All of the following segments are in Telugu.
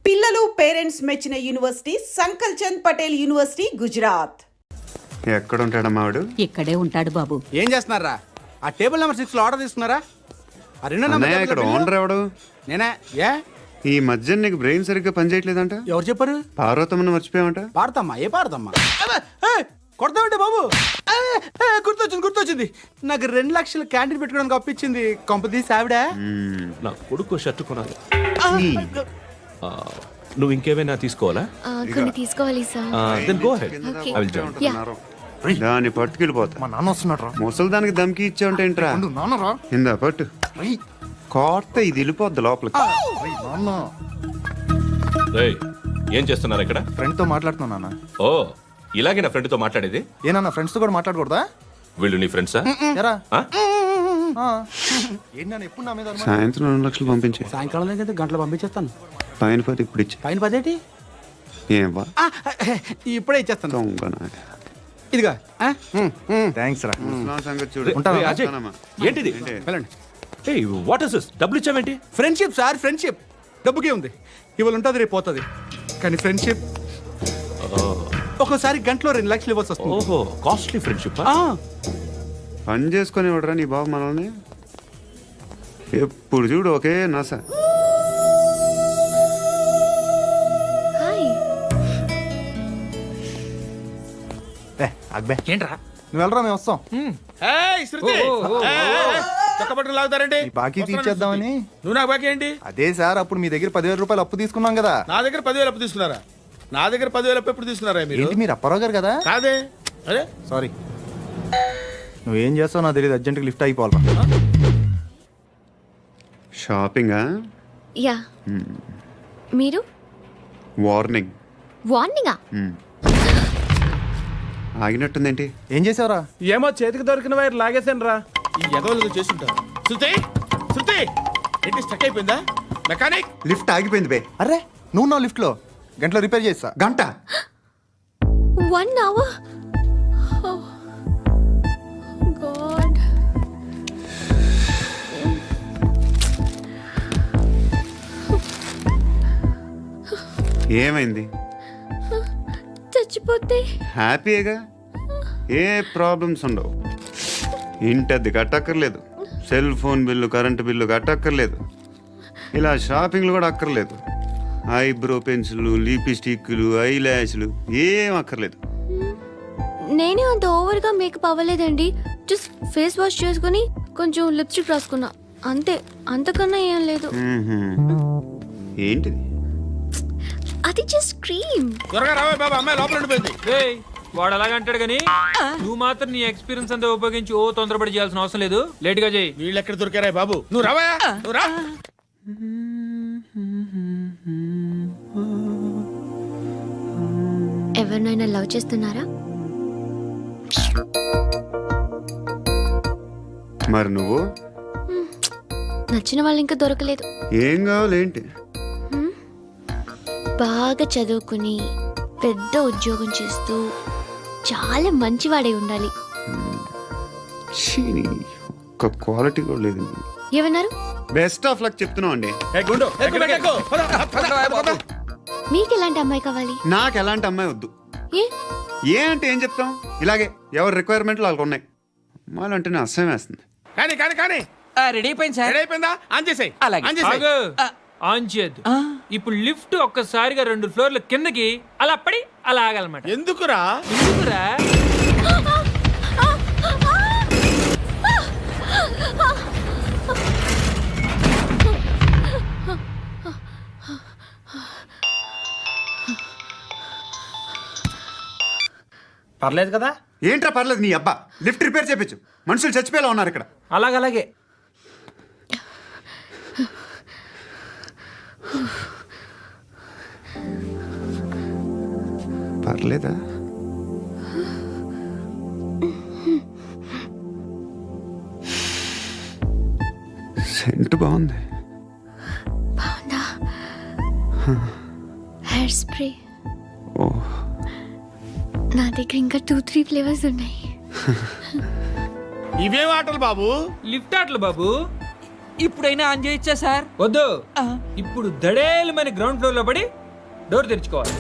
పిల్లలు పేరెంట్స్ మెచ్చిన యూనివర్సిటీ సంకల్ చంద్ పటేల్ యూనివర్సిటీ గుజరాత్. ఎక్కడ ఉంటాడమ్మా వాడు? ఇక్కడే ఉంటాడు బాబు. ఏం చేస్తున్నారా? ఆ టేబుల్ నెంబర్ 6 లో ఆర్డర్ తీసుకున్నారా? ఆ రెండో అన్నయ్య, నెంబర్ ఇక్కడ ఓనర్ ఎవడు? నేనే. ఏ ఈ మధ్య నీకు బ్రెయిన్ సరిగ్గా పనిచేయట్లేదంట. ఎవరు చెప్పారు? పార్వతమ్మను మర్చిపోయామంట. పాడతామ్మా? ఏ పాడతామ్మా? కొడతామంటే బాబు. గుర్తొచ్చింది. నాకు 2 లక్షలు క్యాంటీన్ పెట్టుకోవడానికి అప్పించింది కొంపదీసి ఆవిడ. నా కొడుకు షర్ట్ కొనాలి. నువ్వు ఇంకేమైనా తీసుకోవాలా? కొన్ని తీసుకోవాలి sir. Then go ahead. Okay. I will join. దాన్ని పట్టుకెళ్ళిపోతా. మా నాన్న వస్తున్నాడు రా. ముసలి దానికి దమ్కి ఇచ్చావంటే ఏంట్రా? నాన్న రా. ఇందా పట్టు. కోర్త ఇది వెళ్ళిపోద్ది లోపలికి. నాన్న రేయ్, ఏం చేస్తున్నారు ఇక్కడ? ఫ్రెండ్ తో మాట్లాడుతున్నా నాన్న. ఓ, ఇలాగే నా ఫ్రెండ్ తో మాట్లాడేది? ఏనా ఫ్రెండ్స్ తో కూడా మాట్లాడకూడదా? వీళ్ళు నీ ఫ్రెండ్సా? ఎరా ఆ? ఏంటి నాన్న ఎప్పుడు నా మీద అనుమానం? సాయంత్రం 2 లక్షలు పంపించే. సాయంకాలం దగ్గర గంటలు పంపించేస్తాను. పైన 10 ఇప్పుడు ఇచ్చే. పైన 10 ఏంటి? ఏం వా ఇప్పుడే ఇచ్చేస్తాను. దొంగనా. ఇదిగా థ్యాంక్స్ రా. ముసలాం సంగతి చూడు. ఉంటావా? రేయ్, అజయ్, ఉంటానమ్మా. ఏంటిది? వెళ్ళండి. ఏయ్, వాట్ ఇస్ దిస్? డబ్బులు ఇచ్చావేంటి? Friendship sir, friendship. డబ్బుకే ఉంది. ఇవాళ ఉంటుంది, రేపు పోతుంది. కానీ ఫ్రెండ్షిప్ ఒక్కోసారి గంటలో 2 లక్షలు ఇవ్వాల్సి వస్తుంది. ఓహో, కాస్ట్లీ ఫ్రెండ్షిప్. పని చేసుకొని ఇవ్వడరా నీ బాబు మనల్ని? ఎప్పుడు చూడు ఒకే నస. హాయ్. అక్బే ఏంట్రా? నువ్వు వెళ్ళరా, మేము వస్తాం. చక్కబట్టుకు లాగుతారండి. ఈ బాకీ తీర్చేద్దామని. నువ్వు నాకు బాకీ ఏంటి? అదే సార్, అప్పుడు మీ దగ్గర 10,000 రూపాయలు అప్పు తీసుకున్నాం కదా. నా దగ్గర 10,000 అప్పు తీసుకున్నారా? నా దగ్గర 10,000 అప్పు ఎప్పుడు తీసుకున్నారా మీరు? ఏంటి మీరు అప్పారావు గారు కదా? కాదే. అరే సారీ. నువ్వేం చేస్తావు నాకు తెలియదు, అర్జెంట్గా లిఫ్ట్ అయిపోవాలి. షాపింగా? యా. మీరు వార్నింగ్. వార్నింగా? ఆగినట్టుందేంటి? ఏం చేసావురా? ఏమో చేతికి దొరికిన వైర్ లాగేసాను రా. ఈ ఎగవలు చేస్తుంటారు. శృతి ఏంటి స్టక్ అయిపోయిందా? మెకానిక్. లిఫ్ట్ ఆగిపోయింది బే. అరే నువ్వు నా లిఫ్ట్ లో గంటలో రిపేర్ చేస్తా. గంట 1 hour. Oh God. ఏమైంది? చచ్చిపోతే హ్యాపీగా, ఏ ప్రాబ్లమ్స్ ఉండవు. ఇంటి అద్దె కట్టక్కర్లేదు, cell phone bill, current bill కట్టక్కర్లేదు, ఇలా షాపింగ్లు కూడా అక్కర్లేదు. ఐబ్రో పెన్సిల్లు, లిప్స్టిక్లు, ఐ ల్యాష్లు ఏం అక్కర్లేదు. నేనే అంత ఓవర్గా మేకప్ అవ్వలేదండి. జస్ట్ ఫేస్ వాష్ చేసుకుని కొంచెం లిప్స్టిక్ రాసుకున్నా అంతే. అంతకన్నా ఏం లేదు. ఏంటిది? అది జస్ట్ క్రీమ్. త్వరగా రావే బాబా, అమ్మాయి లోపల ఉండిపోయింది. వాడు అలాగంటాడు కానీ నువ్వు మాత్రం నీ ఎక్స్పీరియన్స్ అంతా ఉపయోగించి తొందరపడి చేయాల్సిన అవసరం లేదు. లేట్ గా చేయి. వీళ్ళు ఎక్కడ దొరికారా బాబు? నువ్వు రావా, నువ్వు రా. ఎవరినైనా లవ్ చేస్తున్నారా? మరి నువ్వు? నచ్చిన వాళ్ళు ఇంకా దొరకలేదు. ఏం కావాలేంటి? బాగా చదువుకుని పెద్ద ఉద్యోగం చేస్తూ చాలా మంచివాడై ఉండాలి. ఒక్క క్వాలిటీ కూడా లేదు. ఏమన్నారు? బెస్ట్ ఆఫ్ లక్ చెప్తున్నావు అండి. మీకు ఎలాంటి అమ్మాయి కావాలి? నాకు ఎలాంటి అమ్మాయి వద్దు. ఏ అంటే ఏం చెప్తాం, ఇలాగే ఎవరి రిక్వైర్మెంట్లు వాళ్ళకు ఉన్నాయి. అమ్మాయిలు అంటేనే అసహ్యం వేస్తుంది. కానీ రెడీ అయిపోయింది సార్. రెడీ అయిపోయిందా? ఆన్ చేసేయ్. ఆగు. ఆన్ చేయద్దు. ఇప్పుడు లిఫ్ట్ ఒక్కసారిగా 2 ఫ్లోర్ల కిందకి అలా పడి అలా ఆగాలన్నమాట. ఎందుకురా? ఎందుకురా? పర్లేదు కదా? ఏంట్రా పర్లేదు నీ అబ్బా. లిఫ్ట్ రిపేర్ చేయించు, మనుషులు చచ్చిపోయేలా ఉన్నారు ఇక్కడ. అలాగే పర్లేదా? సెంట్ బాగుంది. బాగుందా? Hair spray. ఓ, నా దగ్గర ఇంకా 2-3 ఫ్లేవర్స్ ఉన్నాయి. ఇవేం ఆటలు బాబు? లిఫ్ట్ ఆటలు బాబు. ఇప్పుడైనా ఆన్ చేయొచ్చా సార్? వద్దు, ఇప్పుడు దడేలు మన గ్రౌండ్ ఫ్లోర్ లో పడి డోర్ తెరుచుకోవాలి.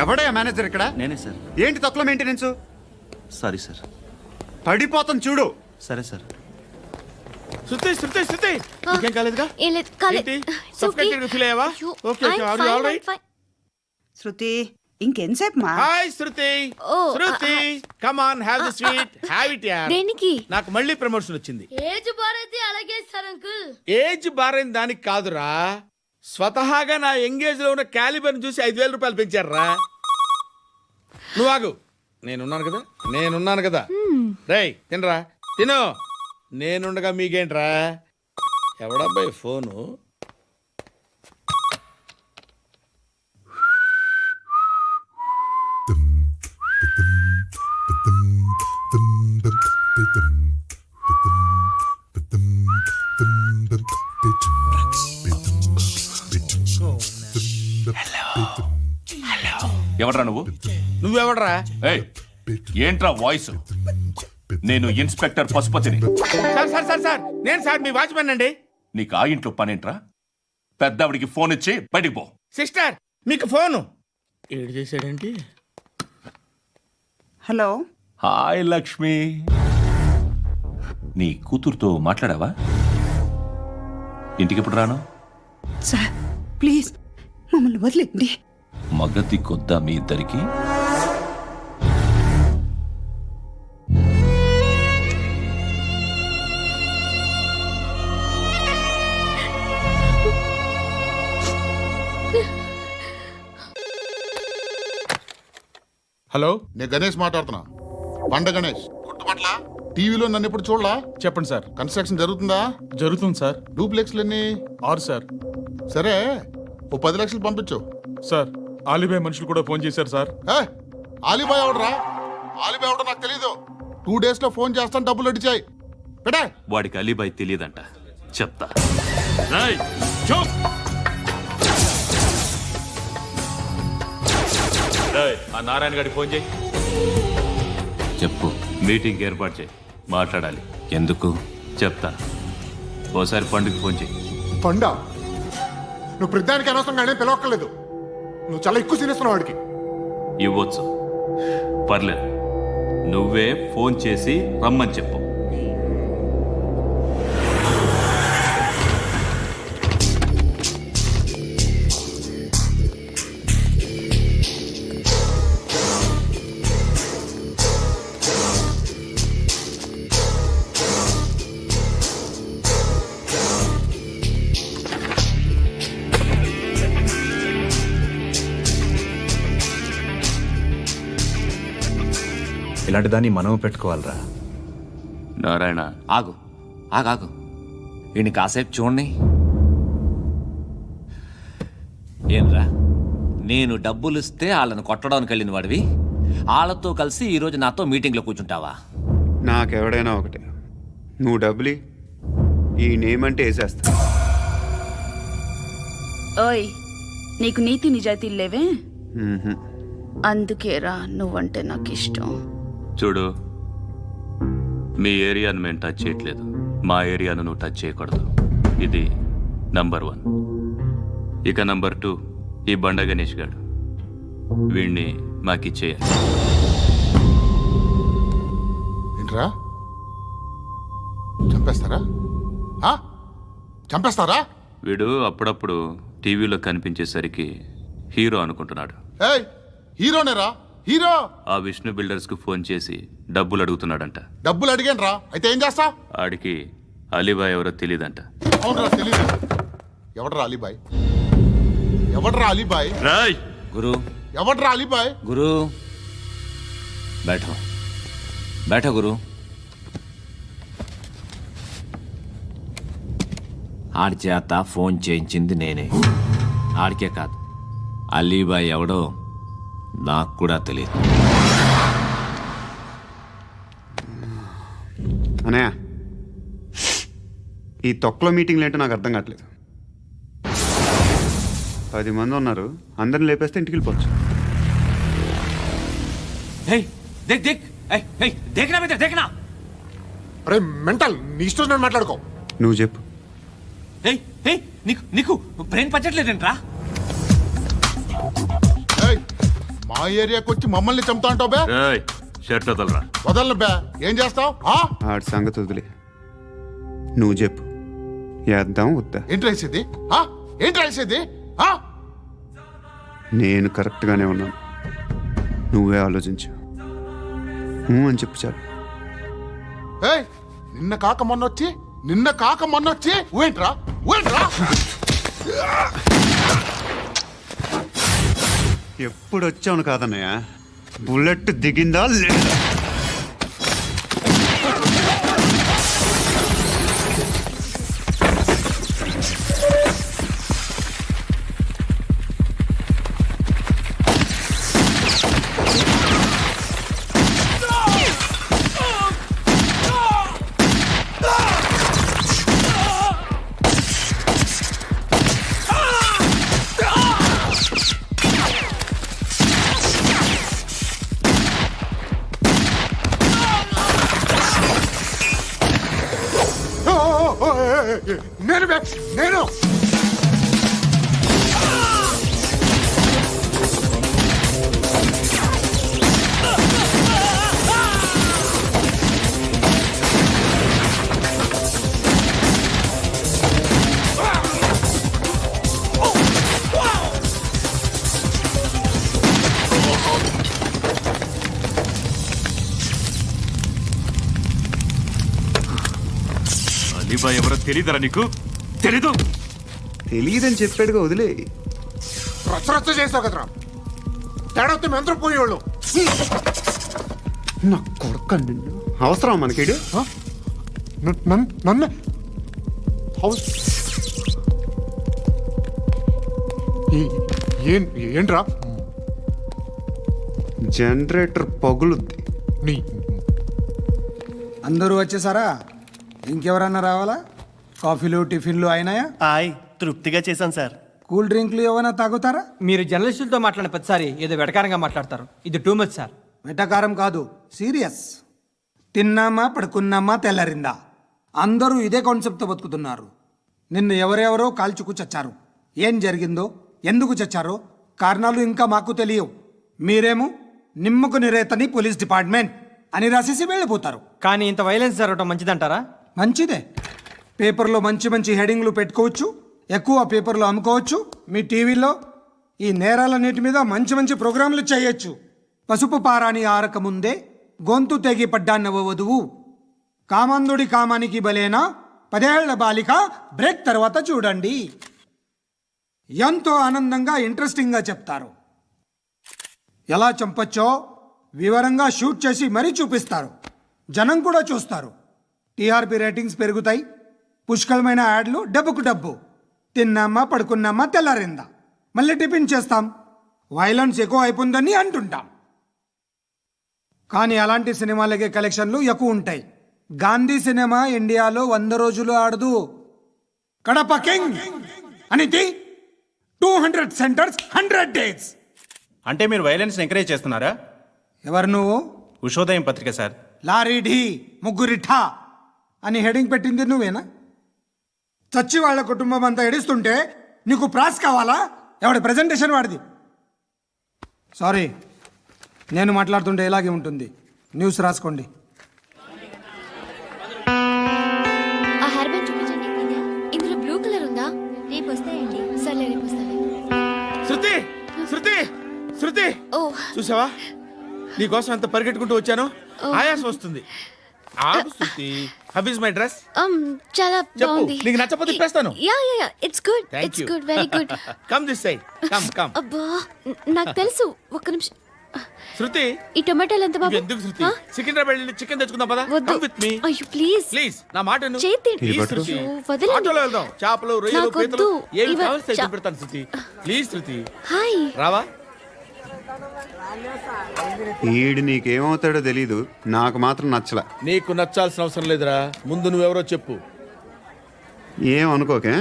ఎవడయ్యా మేనేజర్ ఇక్కడ? నేనే సార్. ఏంటి తక్కువ మెయింటెనెన్స్? Sorry sir. పడిపోతాం చూడు. సరే సార్. శృతి ఇంకేం కాలేదుగా? ఏం లేదు, కాలేదు. ఏంటి? It's okay. Suffocated feel అయ్యావా? అయ్యో, Okay, I'm are you fine, all I'm right? fine. శృతి ఇంకెంతసేపు మా? Hi Shruti. Oh, Shruti come on have the sweet. Have it యార్. దేనికి? నాకు మళ్ళీ ప్రమోషన్ వచ్చింది. ఏజ్ బారైతే అలాగే సార్ అంకుల్. ఏజ్ బారైన దానికి కాదురా, స్వతహాగా నా ఎంగేజ్ లో ఉన్న క్యాలిబర్ చూసి 5,000 రూపాయలు పెంచారా. నువ్వు ఆగు, నేనున్నాను కదా. రేయ్ తినరా, తిను. నేనుండగా మీకేంట్రా? ఎవడబ్బాయి ఫోను? ఎవడ్రా నువ్వు? నువ్వెవడరా? ఏయ్, ఏంట్రా వాయిస్? నేను ఇన్స్పెక్టర్ పశుపతిని. సార్ నేను సార్ మీ వాచ్మెన్ అండి. నీకు ఆ ఇంట్లో పనేంట్రా? పెద్దవిడికి ఫోన్ ఇచ్చి బయటికి పో. సిస్టర్ మీకు ఫోను. ఏడు చేశాడేంటి? Hello, hi Lakshmi. నీ కూతురుతో మాట్లాడావా? ఇంటికి ఎప్పుడు రాను? సార్ ప్లీజ్ మమ్మల్ని వదిలేండి. మగతి కొద్దా మీ ఇద్దరికి? హలో, నేను గణేష్ మాట్లాడుతున్నా. బండ గణేష్ గుర్తుపట్ల? టీవీలో నన్ను ఎప్పుడు చూడలా? చెప్పండి సార్. కన్స్ట్రక్షన్ జరుగుతుందా? జరుగుతుంది సార్. డూప్లెక్స్లు ఎన్ని? 6 సార్. సరే, ఓ 10 లక్షలు పంపించు. సార్, ఆలిబాయ్ మనుషులు కూడా ఫోన్ చేశారు సార్. ఆలిబాయ్ ఎవడరా? ఆలిబాయ్ ఎవడో నాకు తెలీదు. 2 days లో ఫోన్ చేస్తాను, డబ్బులు అడిచాయి పెడే. వాడికి అలీబాయ్ తెలియదంట, చెప్తా. ఆ నారాయణ గారికి ఫోన్ చేయి. చెప్పు. మీటింగ్ ఏర్పాటు చేయి, మాట్లాడాలి. ఎందుకు చెప్తా. ఓసారి పండుగ ఫోన్ చేయి. పండా, నువ్వు ప్రతిదానికి అనవసరంగానే పిలవక్కర్లేదు. నువ్వు చాలా ఎక్కువ సీనిస్తున్నావు వాడికి. ఇవ్వచ్చు, పర్లేదు. నువ్వే ఫోన్ చేసి రమ్మని చెప్పు. ఇలాంటి దాన్ని మనం పెట్టుకోవాలరా. నారాయణ, ఆగు ఆగాగు, వీడిని కాసేపు చూడండి. ఏంరా, నేను డబ్బులు ఇస్తే వాళ్ళని కొట్టడానికి వెళ్ళిన వాడివి, వాళ్ళతో కలిసి ఈరోజు నాతో మీటింగ్లో కూర్చుంటావా? నాకెవడైనా ఒకటే, నువ్వు డబ్బులి, ఈ నేమ్ అంటే వేసేస్తా. ఓయ్, నీకు నీతి నిజాయితీలు లేవే? మ్మ్హ్మ్. అందుకేరా నువ్వంటే నాకు ఇష్టం. చూడు, మీ ఏరియాను మేము టచ్ చేయట్లేదు, మా ఏరియాను నువ్వు టచ్ చేయకూడదు. ఇది నంబర్ 1. ఇక నంబర్ 2, ఈ బండ గణేష్ గాడు, వీణ్ణి మాకిచ్చేయాలి. ఏంట్రా, చంపేస్తారా? చంపేస్తారా? వీడు అప్పుడప్పుడు టీవీలో కనిపించేసరికి హీరో అనుకుంటున్నాడు. ఏయ్, హీరోనేరా, హీరో. ఆ విష్ణు బిల్డర్స్ కు ఫోన్ చేసి డబ్బులు అడుగుతున్నాడంట. డబ్బులు అడిగాను రా, అయితే ఏం చేస్తా? ఆడికి అలీబాయ్ ఎవరో తెలియదంట. అవునరా, తెలీదు. ఎవడరా అలీబాయ్? ఎవడరా అలీబాయ్? రాయ్ గురు, ఎవడరా అలీబాయ్? గురు బైఠో బైఠో గురు. ఆడి చేత ఫోన్ చేయించింది నేనే. ఆడికే కాదు, అలీబాయ్ ఎవడో నాకు కూడా తెలియదు. అనయా ఈ తొక్కలో మీటింగ్లు ఏంటో నాకు అర్థం కావట్లేదు. 10 మంది ఉన్నారు, అందరిని లేపేస్తే ఇంటికి వెళ్ళిపోవచ్చు. హేయ్ దేక్ దేక్ ఏయ్ ఏయ్ దేకనా బేట దేకనా. అరే మెంటల్, నీ ఇష్టం నేను మాట్లాడుకో. నువ్వు చెప్పు. ఏయ్ ఏయ్ నీకు నీకు బ్రెయిన్ పచ్చట్లేదంట్రా. ఏయ్, మా ఏరియాకి వచ్చి మమ్మల్ని చంపుతా అంటావు బే. షర్ట్ వదలరా. వదలను బే, ఏం చేస్తావు? ఆడి సంగతి వదిలే, నువ్వు చెప్పు. వేద్దాం వద్దా? ఏంటి రాసేది? ఏంటి రాసేది? నేను కరెక్ట్గానే ఉన్నాను, నువ్వే ఆలోచించు. అని చెప్పు చాలు. ఏయ్, నిన్న కాక మొన్నొచ్చి ఊయంట్రా. ఎప్పుడు వచ్చావును కాదన్నయ్య, బుల్లెట్ దిగిందా లేదా? నేను బే, నేను అలీబాయ్ ఎవరో తెలీదరా నీకు? తెలీదు? తెలియదని చెప్పాడుగా, వదిలే. రచ్చ చేసావు కదరా. తేడా వస్తే మెంతరం పోయేవాళ్ళు. నా కొడుకు నిన్ను అవసరం మనకిడు. నన్ను హౌస్ ఏంట్రా? జనరేటర్ పగులుద్ది. నీ అందరూ వచ్చేసారా? ఇంకెవరన్నా రావాలా? కాఫీలు టిఫిన్లు అయినాయా? తృప్తిగా చేశాను సార్. కూల్ డ్రింక్లు ఏమైనా తాగుతారా? మీరు జర్నలిస్టులతో మాట్లాడిన ప్రతిసారి ఏదో వెటకారంగా మాట్లాడతారు. ఇది టూ మచ్ సార్. వెటకారం కాదు, సీరియస్. తిన్నామా పడుకున్నామా తెల్లరిందా, అందరూ ఇదే కాన్సెప్ట్తో బతుకుతున్నారు. నిన్ను ఎవరెవరో కాల్చుకు చచ్చారు. ఏం జరిగిందో, ఎందుకు చచ్చారో కారణాలు ఇంకా మాకు తెలియవు. మీరేమో నిమ్మకు నిరేతని పోలీస్ డిపార్ట్మెంట్ అని రాసేసి వెళ్ళిపోతారు. కానీ ఇంత వైలెన్స్ జరగటం మంచిదంటారా? మంచిదే. పేపర్లో మంచి మంచి హెడింగ్లు పెట్టుకోవచ్చు, ఎక్కువ పేపర్లు అమ్ముకోవచ్చు. మీ టీవీలో ఈ నేరాలన్నిటి మీద మంచి మంచి ప్రోగ్రాంలు చేయొచ్చు. పసుపు పారాని ఆరక ముందే గొంతు తెగి పడ్డాన్నవ వధువు, కామందుడి కామానికి బలేనా 10 ఏళ్ల బాలిక బ్రేక్ తర్వాత చూడండి. ఎంతో ఆనందంగా ఇంట్రెస్టింగ్గా చెప్తారు. ఎలా చంపచ్చో వివరంగా షూట్ చేసి మరీ చూపిస్తారు. జనం కూడా చూస్తారు. టీఆర్పీ రేటింగ్స్ పెరుగుతాయి. పుష్కలమైన యాడ్లు, డబ్బుకు డబ్బు. తిన్నామా పడుకున్నామా తెల్లారిందా, మళ్ళీ టిఫిన్ చేస్తాం. వైలెన్స్ ఎక్కువ అయిపోయిందని అంటుంటాం. కానీ అలాంటి సినిమాలకే కలెక్షన్లు ఎక్కువ ఉంటాయి. గాంధీ సినిమా ఇండియాలో 100 రోజులు ఆడదు. కడప కింగ్ అనితి 200 సెంటర్స్ 100 డేస్. అంటే మీరు వైలెన్స్ ఎంకరేజ్ చేస్తున్నారా? ఎవరు నువ్వు? ఉషోదయం పత్రిక సార్. లారీ ఢీ ముగ్గురిఠా అని హెడింగ్ పెట్టింది నువ్వేనా? చచ్చి వాళ్ళ కుటుంబం అంతా ఎడుస్తుంటే నీకు ప్రాస్ కావాలా? ఎవడి ప్రజెంటేషన్ వాడిది. సారీ, నేను మాట్లాడుతుంటే ఇలాగే ఉంటుంది. న్యూస్ రాసుకోండి. ఆ హెయిర్ బ్యాండ్ చూపించండి. ఇందులో బ్లూ కలర్ ఉందా? రేపు వస్తాయండి. సర్లే, రేపు వస్తాను. శృతి శృతి శృతి, ఓ చూసావా నీకోసం ఎంత పరిగెట్టుకుంటూ వచ్చాను. ఆయాసం వస్తుంది. ఆగు Shruti. How is my dress? చాలా చెప్పు. బాగుంది. నీకు నచ్చకపోతే తిప్పేస్తాను. Ya ya ya, it's good. Thank it's you. Good, very good. Come this side. Come. అబ్బా, నాకు తెలుసు. ఒక్క నిమిషం. శృతి, ఈ టొమాటోలు ఎంత బాబు? ఎందుకు శృతి? సికింద్రాబాద్ వెళ్ళి చికెన్ తెచ్చుకుందాం పదా. వద్దు. కమ్ విత్ మీ అయ్యో ప్లీజ్ ప్లీజ్. నా మాట విను. చేతి ప్లీజ్ శృతి. వదలండి. ఆటోలో వెళ్దాం. చేపలు, రొయ్యలు, నాకు పీతలు వద్దు. ఏమి ఇవ- కావాలి చా- పెడతాను శృతి. Please Shruti. హాయ్. రావా? ఈడు నీకేమవుతాడో తెలీదు, నాకు మాత్రం నచ్చలా. నీకు నచ్చాల్సిన అవసరం లేదురా, ముందు నువ్వెవరో చెప్పు. ఏం అనుకోకే.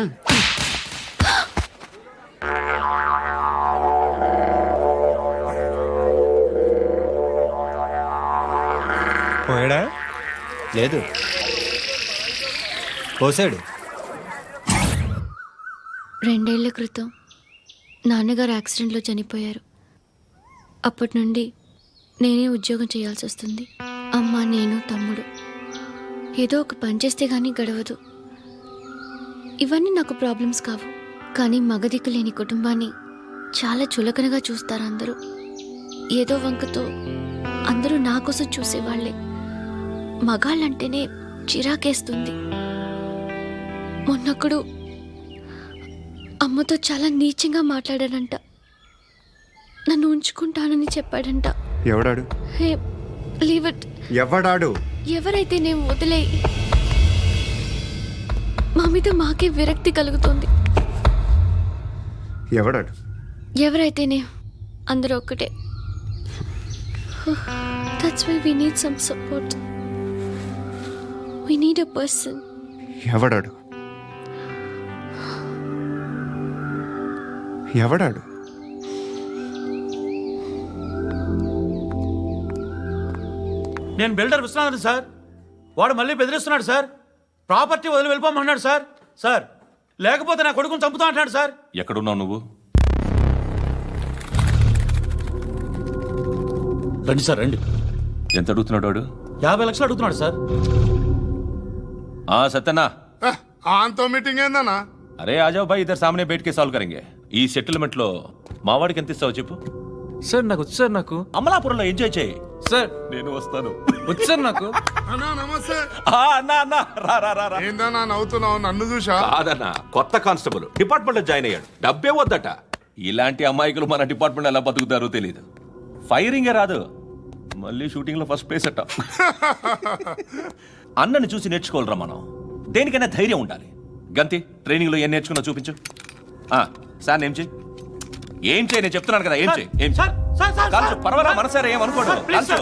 పోయాడా? లేదు, పోసాడు. 2 ఏళ్ల క్రితం నాన్నగారు యాక్సిడెంట్లో చనిపోయారు. అప్పటి నుండి నేనే ఉద్యోగం చేయాల్సి వస్తుంది. అమ్మ, నేను, తమ్ముడు ఏదో ఒక పని చేస్తే కానీ గడవదు. ఇవన్నీ నాకు ప్రాబ్లమ్స్ కావు, కానీ మగదిక్కు లేని కుటుంబాన్ని చాలా చులకనగా చూస్తారు అందరూ. ఏదో వంకతో అందరూ నా కోసం చూసేవాళ్లే. మగాళ్ళంటేనే చిరాకేస్తుంది. మొన్నొక్కడు అమ్మతో చాలా నీచంగా మాట్లాడాడంట. నన్ను ఉంచుకుంటానని చెప్పాడంట. ఎవడాడు? హే, లీవ్ ఇట్. ఎవడాడు? ఎవరైతే నేను వదిలే. మా మీద మాకే విరక్తి కలుగుతుంది. ఎవడాడు? ఎవరైతేనే అందరూ ఒక్కటే. That's why we need some support. We need a person. ఎవడాడు? ఎవడాడు? నేను బిల్డర్ విశ్వనాథన్ సార్. వాడు మళ్ళీ బెదిరిస్తున్నాడు సార్. ప్రాపర్టీ వదిలి వెళ్ళిపోమన్నాడు సార్. సార్, లేకపోతే నా కొడుకుని చంపుతా అంటున్నాడు సార్. ఎక్కడున్నావు నువ్వు? రండి సార్, రండి. ఎంత అడుగుతున్నాడు వాడు? 50 లక్షలు అడుగుతున్నాడు సార్. సత్యనా, ఆంతో మీటింగ్ ఏందన్నా? అరే ఆజావ్ భాయ్, ఇద్దరు సామనే బయటకే సాల్వ్ కరెంగే. ఈ సెటిల్మెంట్ లో మావాడికి ఎంత ఇస్తావు చెప్పు. సార్ నాకు వచ్చు సార్. నాకు అమలాపురంలో ఎంజాయ్ చేయి సార్. నేను వస్తాను. వచ్చు సార్ నాకు. అన్నా నమస్తే. అన్నా అన్నా, రా రా రా రా. ఏందన్నా నవ్వుతున్నావు? నన్ను చూసా? కాదన్నా, కొత్త కానిస్టేబుల్ డిపార్ట్మెంట్ లో జాయిన్ అయ్యాడు. డబ్బే వద్దట. ఇలాంటి అమాయకులు మన డిపార్ట్మెంట్ ఎలా బతుకుతారో తెలియదు. ఫైరింగే రాదు, మళ్ళీ షూటింగ్ లో ఫస్ట్ ప్లేస్ అట్ట. అన్నని చూసి నేర్చుకోవాలరా మనం. దేనికైనా ధైర్యం ఉండాలి. గంతి, ట్రైనింగ్ లో ఏం నేర్చుకున్నా చూపించు. సార్ ఏం చేయి, ఏం చేయి, నేను చెప్తున్నాను కదా. ఏం చేయి, ఏం చేయి. కాల్చు, పర్వాలా, మనసారా ఏమనుకోడు. కాల్చు,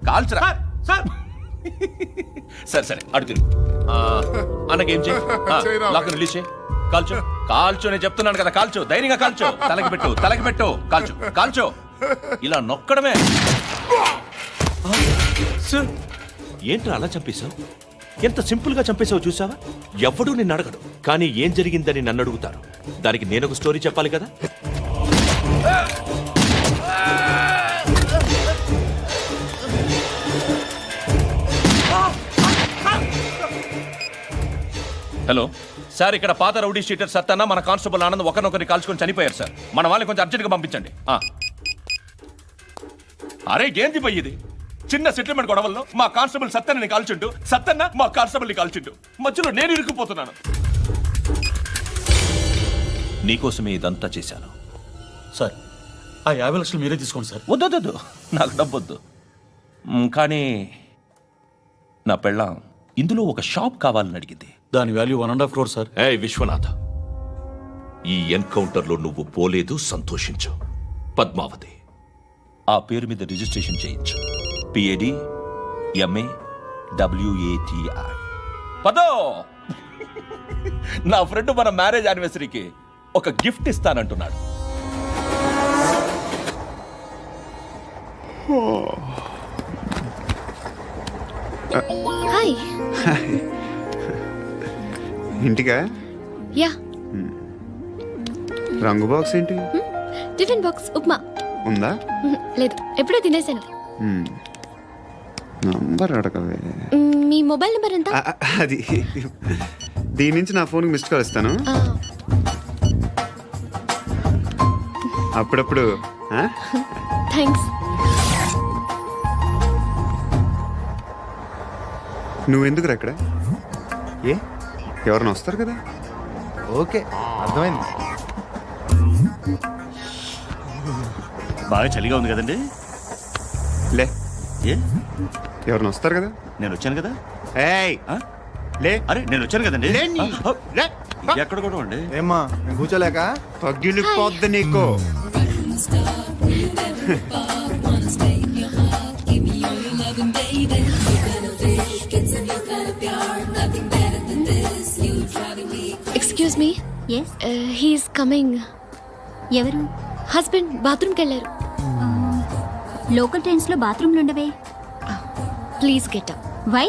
కాల్చురా. సరే సరే, అడు తిరుగు. అన్నకేం చేయి, లాక్ రిలీజ్ చేయి. కాల్చు, కాల్చు, నేను చెప్తున్నాను కదా. కాల్చు, ధైర్యంగా కాల్చు. తలకి పెట్టు, తలకి పెట్టు. కాల్చు, కాల్చు. ఇలా నొక్కడమే. ఏంట్రా అలా చంపేశావు? ఎంత సింపుల్ గా చంపేశావు చూసావా? ఎవడూ నిన్ను అడగడు, కానీ ఏం జరిగిందని నన్ను అడుగుతారు. దానికి నేను ఒక స్టోరీ చెప్పాలి కదా. హలో సార్, ఇక్కడ పాత రౌడీ షీటర్ సత్తన్న, మన కానిస్టేబుల్ ఆనంద్ ఒకరినొకరిని కాల్చుకొని చనిపోయారు సార్. మన వాళ్ళని కొంచెం అర్జెంట్గా పంపించండి. అరే ఏంది పోయి ఇది? చిన్న సెటిల్మెంట్ గొడవల్లో మా కానిస్టేబుల్ సత్తన్నని కాల్చుంటూ, సత్తన్న మా కానిస్టేబుల్ని కాల్చుంటూ, మధ్యలో నేను ఇరుక్కుపోతున్నాను. నీకోసమే ఇదంతా చేశాను సార్. ఆ 50 లక్షలు మీరే తీసుకోండి సార్. వద్దొద్దు, నాకు డబ్బొద్దు. కానీ నా పెళ్ళాం ఇందులో ఒక షాప్ కావాలని అడిగింది. దాని వాల్యూ 1.5 crore సార్. ఏ విశ్వనాథ, ఈ ఎన్కౌంటర్లో నువ్వు పోలేదు, సంతోషించు. పద్మావతి ఆ పేరు మీద రిజిస్ట్రేషన్ చేయించు. PAD MAWATI. పదో, నా ఫ్రెండ్ మన మ్యారేజ్ యానివర్సరీకి ఒక గిఫ్ట్ ఇస్తానంటున్నాడు. హాయ్. ఇంటికా? యా. రంగు బాక్స్ ఏంటి? Tiffin box upma. ఉందా? లేదు, ఎప్పుడో తినేసాను. నంబర్ అడగవే. మీ మొబైల్ నెంబర్ ఎంత? అది దీని నుంచి నా ఫోన్కి మిస్డ్ కాల్ ఇస్తాను. అప్పుడప్పుడు. థ్యాంక్స్. నువ్వెందుకు అక్కడ? ఏ, ఎవరైనా వస్తారు కదా. ఓకే, అర్థమైంది. బాగా చలిగా ఉంది కదండి. లే, ఏ, ఎవరైనా వస్తారు కదా. నేను వచ్చాను కదా. ఏయ్ లే. అరే నేను వచ్చాను కదండి. లే. ఎక్కడ కూడా అండి. ఏమ్మా, కూర్చోలేక పగిలిపోద్ది నీకు. Excuse me yes he's coming. ఎవరు? హస్బెండ్ బాత్రూమ్కి వెళ్ళారు. లోకల్ ట్రైన్స్లో బాత్రూమ్లు ఉండవే. Please get up. వై?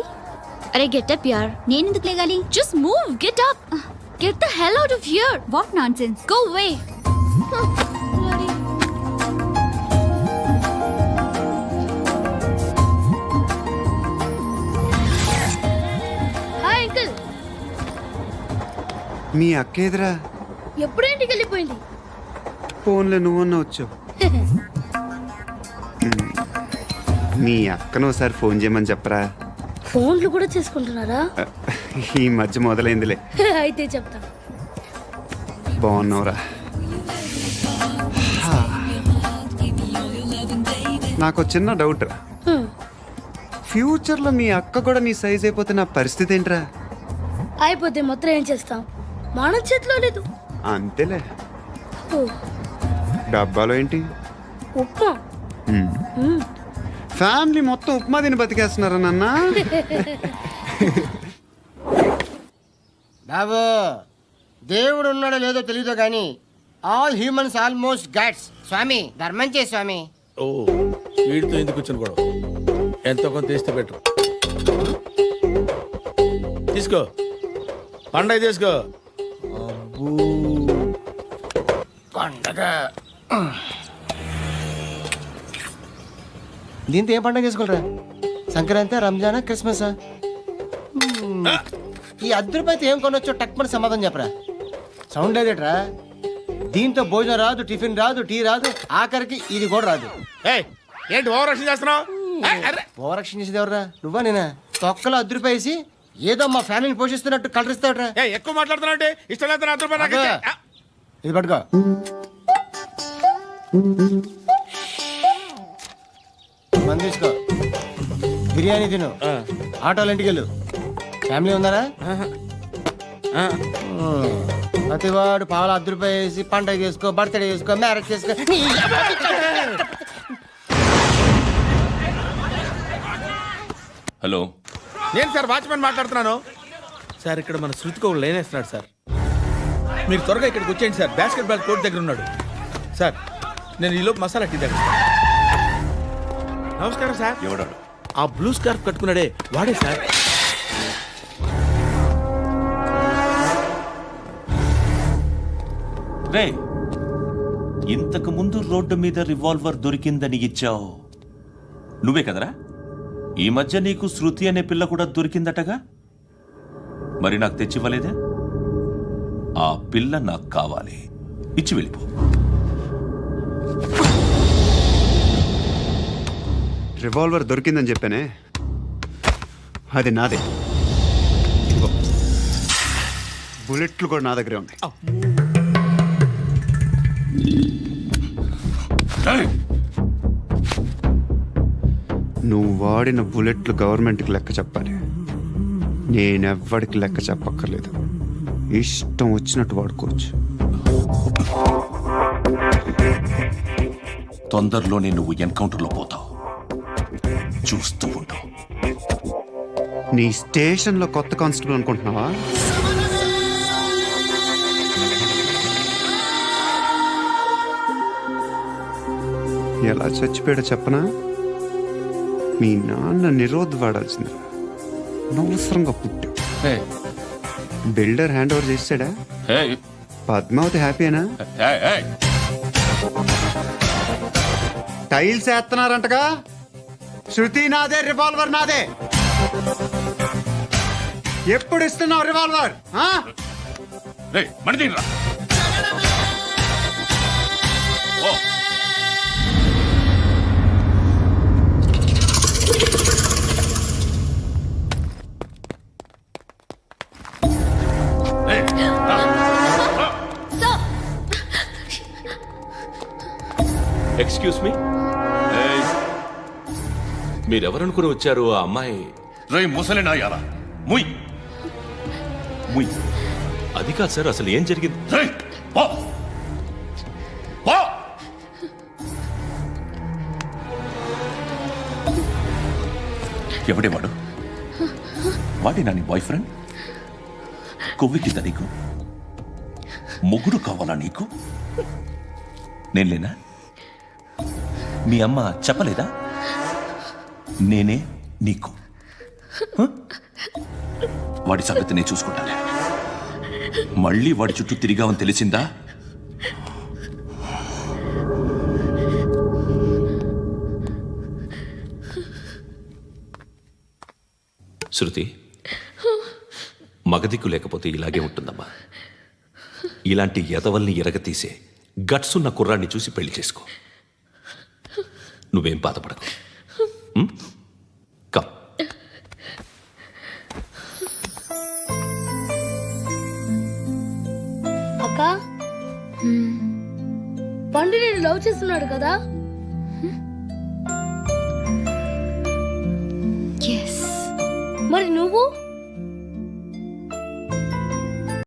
అరే గెట్ అప్ యార్. నేనెందుకు లేగాలి? Just move, get up. Get the hell out of here. What nonsense. Go away. Hi uncle. మీ అక్క ఎదురా ఎప్పుడు ఇంటికి వెళ్ళిపోయింది? ఫోన్లో నువ్వన్నా వచ్చావు. మీ అక్కను ఒకసారి ఫోన్ చేయమని చెప్పరా. ఫోన్లు కూడా చేసుకుంటున్నారా? ఈ మధ్య మొదలైందిలే. అయితే చెప్తా. బాగున్నావురా. నాకు చిన్న డౌట్ రా. ఫ్యూచర్లో మీ అక్క కూడా నీ సైజ్ అయిపోతే నా పరిస్థితి ఏంట్రా? అయిపోతే మొత్తం ఏం చేస్తాం? మన చేతిలో లేదు. అంతేలే. డబ్బాలో ఏంటి? ఉప్మా. ఫ్యామిలీ మొత్తం ఉప్మా తిని బతికేస్తున్నారా నాన్న? బాబు, దేవుడు ఉన్నాడో లేదో తెలియదు కానీ ఆల్ హ్యూమన్స్ ఆల్మోస్ట్ గాడ్స్. స్వామి ధర్మం చే స్వామి. ఓ వీడితో ఎందుకు కూర్చొని కూడా ఎంతో కొంత తీస్తే పెట్టు. తీసుకో పండగ తీసుకో. పండగ దీంతో ఏం పండగ చేసుకోలేరా? సంక్రాంతి, రంజానా, క్రిస్మసా? ఈ అద్దరిపైతే ఏం కొనొచ్చో టక్మని సమాధానం చెప్పరా. సౌండ్ లేదేట్రా? దీంతో భోజనం రాదు, టిఫిన్ రాదు, టీ రాదు, ఆఖరికి ఇది కూడా రాదు. ఏంటి ఓవర్ రక్షణ చేస్తున్నావు? ఓవరాక్షన్ చేసేది ఎవరా? నువ్వా నేనా? తొక్కలో అద్దరిపేసి ఏదో మా ఫ్యామిలీని పోషిస్తున్నట్టు కలరిస్తావుట్రా. ఎక్కువ మాట్లాడుతున్నావు. ఇష్టం లేదు. ఇది పట్టుకో. మంది తీసుకో, బిర్యానీ తిను, ఆటోలు ఇంటికి వెళ్ళు. ఫ్యామిలీ ఉన్నారా? ప్రతివాడు పావులు ₹10 వేసి పండగ చేసుకో, బర్త్డే చేసుకో, మ్యారేజ్ చేసుకో. హలో, నేను సార్ వాచ్మెన్ మాట్లాడుతున్నాను. సార్ ఇక్కడ మన శృతికో లేనేస్తున్నాడు సార్. మీరు త్వరగా ఇక్కడికి వచ్చేయండి సార్. బాస్కెట్ బాల్ కోర్ట్ దగ్గర ఉన్నాడు సార్. నేను ఈలోపు మసాలా టీ దగ్గర. నమస్కారం సార్. ఎవడాడు? ఆ బ్లూ స్కార్ఫ్ కట్టుకున్నాడే వాడే సార్. రే, ఇంతకు ముందు రోడ్డు మీద రివాల్వర్ దొరికిందని ఇచ్చావు నువ్వే కదరా? ఈ మధ్య నీకు శృతి అనే పిల్ల కూడా దొరికిందటగా? మరి నాకు తెచ్చివ్వలేదే? ఆ పిల్ల నాకు కావాలి, ఇచ్చి వెళ్ళిపో. రివాల్వర్ దొరికిందని చెప్పానే, అది నాదే. ఇదిగో, బుల్లెట్లు కూడా నా దగ్గరే ఉన్నాయి. నువ్వు వాడిన బుల్లెట్లు గవర్నమెంట్కి లెక్క చెప్పాలి. నేనెవ్వడికి లెక్క చెప్పక్కర్లేదు. ఇష్టం వచ్చినట్టు వాడుకోవచ్చు. తొందరలోనే నువ్వు ఎన్కౌంటర్లో పోతావు, చూస్తూ ఉంటావు. నీ స్టేషన్లో కొత్త కానిస్టేబుల్ అనుకుంటున్నావా? ఎలా చచ్చిపోయాడో చెప్పనా? మీ నాన్న నిరోధ్ వాడాల్సింది. అనవసరంగా పుట్టావు. బిల్డర్ హ్యాండ్ ఓవర్ చేసాడా? పద్మావతి హ్యాపీనా? టైల్స్ వేస్తున్నారంటగా. శృతి నాదే, రివాల్వర్ నాదే. ఎప్పుడు ఇస్తున్నావు రివాల్వర్? ఎక్స్క్యూజ్ మీ, మీరెవరనుకుని వచ్చారు? ఆ అమ్మాయి ముసలి నాయాలా, ముయ్ ముయ్. అది కాదు సార్, అసలు ఏం జరిగింది? ఎవడే వాడు? వాడేనా నీ బాయ్ ఫ్రెండ్? కొవ్వెక్కిందా నీకు? మొగుడు కావాలా నీకు? నేను లేనా? మీ అమ్మ చెప్పలేదా? నేనే నీకు. వాడి సంగతి నేను చూసుకుంటాను. మళ్ళీ వాడి చుట్టూ తిరిగావని తెలిసిందా? శృతి, మగదిక్కు లేకపోతే ఇలాగే ఉంటుందమ్మా. ఇలాంటి ఎదవల్ని ఎరగతీసే గట్స్ ఉన్న కుర్రాన్ని చూసి పెళ్లి చేసుకో. నువ్వేం బాధపడకు. కమ్. అక్క పండు నేను లవ్ చేస్తున్నాడు కదా? ఎస్. మరి నువ్వు?